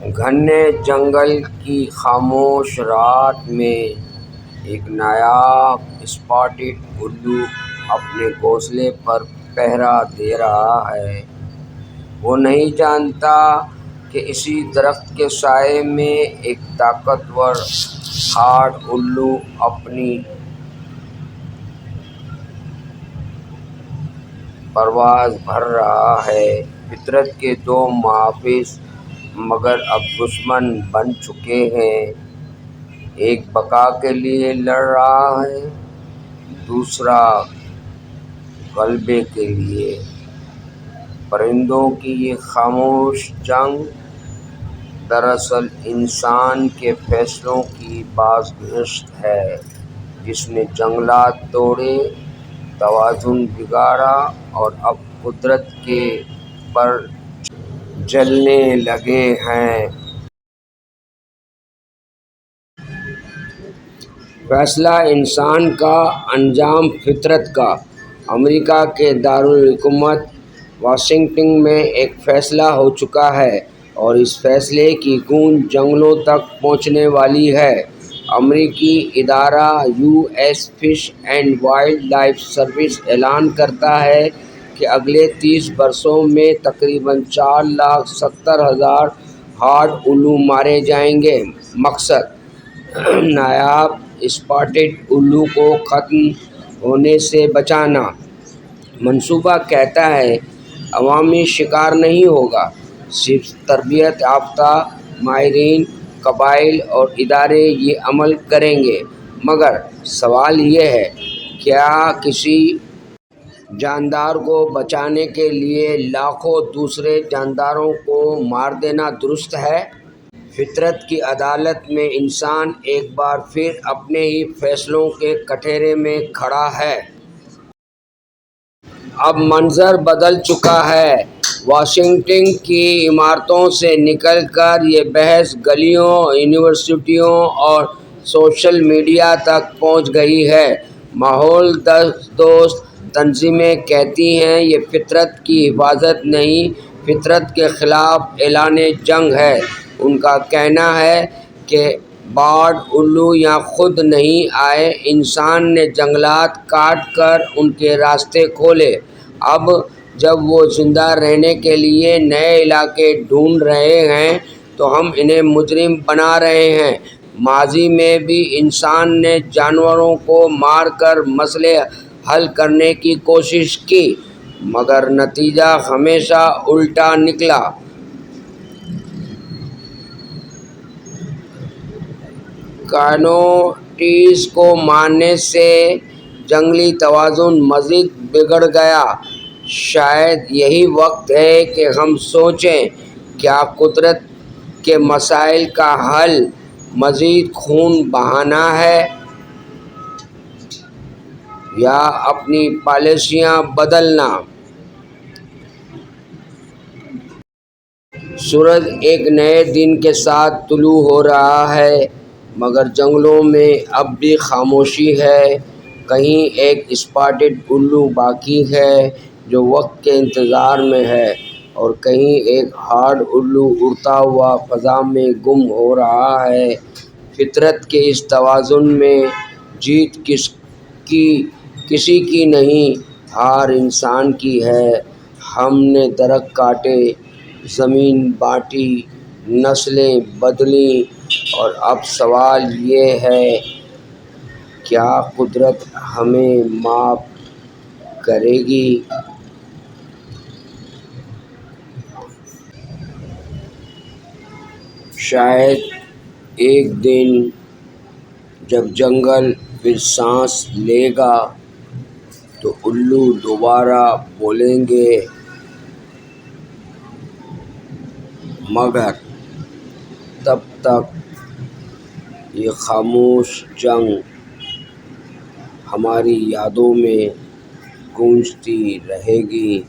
گھنے جنگل کی خاموش رات میں ایک نایاب اسپاٹڈ الو اپنے گھونسلے پر پہرا دے رہا ہے۔ وہ نہیں جانتا کہ اسی درخت کے سائے میں ایک طاقتور ہارڈ الو اپنی پرواز بھر رہا ہے۔ فطرت کے دو محافظ مگر اب دشمن بن چکے ہیں۔ ایک بقا کے لیے لڑ رہا ہے، دوسرا غلبے کے لیے۔ پرندوں کی یہ خاموش جنگ دراصل انسان کے فیصلوں کی بازگشت ہے، جس نے جنگلات توڑے، توازن بگاڑا اور اب قدرت کے پر جلنے لگے ہیں۔ فیصلہ انسان کا، انجام فطرت کا۔ امریکہ کے دارالحکومت واشنگٹن میں ایک فیصلہ ہو چکا ہے اور اس فیصلے کی گونج جنگلوں تک پہنچنے والی ہے۔ امریکی ادارہ U S Fish and Wildlife Service اعلان کرتا ہے کہ اگلے 30 برسوں میں تقریباً 4,70,000 ہارڈ الو مارے جائیں گے۔ مقصد: نایاب اسپاٹڈ الو کو ختم ہونے سے بچانا۔ منصوبہ کہتا ہے عوامی شکار نہیں ہوگا، صرف تربیت یافتہ ماہرین، قبائل اور ادارے یہ عمل کریں گے۔ مگر سوال یہ ہے، کیا کسی جاندار کو بچانے کے لیے لاکھوں دوسرے جانداروں کو مار دینا درست ہے؟ فطرت کی عدالت میں انسان ایک بار پھر اپنے ہی فیصلوں کے کٹہرے میں کھڑا ہے۔ اب منظر بدل چکا ہے۔ واشنگٹن کی عمارتوں سے نکل کر یہ بحث گلیوں، یونیورسٹیوں اور سوشل میڈیا تک پہنچ گئی ہے۔ ماحول دوست تنظیمیں کہتی ہیں یہ فطرت کی حفاظت نہیں، فطرت کے خلاف اعلان جنگ ہے۔ ان کا کہنا ہے کہ بارڈ الو یہاں خود نہیں آئے، انسان نے جنگلات کاٹ کر ان کے راستے کھولے۔ اب جب وہ زندہ رہنے کے لیے نئے علاقے ڈھونڈ رہے ہیں تو ہم انہیں مجرم بنا رہے ہیں۔ ماضی میں بھی انسان نے جانوروں کو مار کر مسئلے حل کرنے کی کوشش کی، مگر نتیجہ ہمیشہ الٹا نکلا۔ کایونٹیز کو مارنے سے جنگلی توازن مزید بگڑ گیا۔ شاید یہی وقت ہے کہ ہم سوچیں، کیا قدرت کے مسائل کا حل مزید خون بہانا ہے یا اپنی پالیسیاں بدلنا؟ سورج ایک نئے دن کے ساتھ طلوع ہو رہا ہے، مگر جنگلوں میں اب بھی خاموشی ہے۔ کہیں ایک اسپاٹڈ الو باقی ہے جو وقت کے انتظار میں ہے، اور کہیں ایک ہارڈ الو اڑتا ہوا فضا میں گم ہو رہا ہے۔ فطرت کے اس توازن میں جیت کسی کی نہیں، ہار انسان کی ہے۔ ہم نے درخت کاٹے، زمین بانٹی، نسلیں بدلیں، اور اب سوال یہ ہے، کیا قدرت ہمیں معاف کرے گی؟ شاید ایک دن جب جنگل پھر سانس لے گا تو الو دوبارہ بولیں گے، مگر تب تک یہ خاموش جنگ ہماری یادوں میں گونجتی رہے گی۔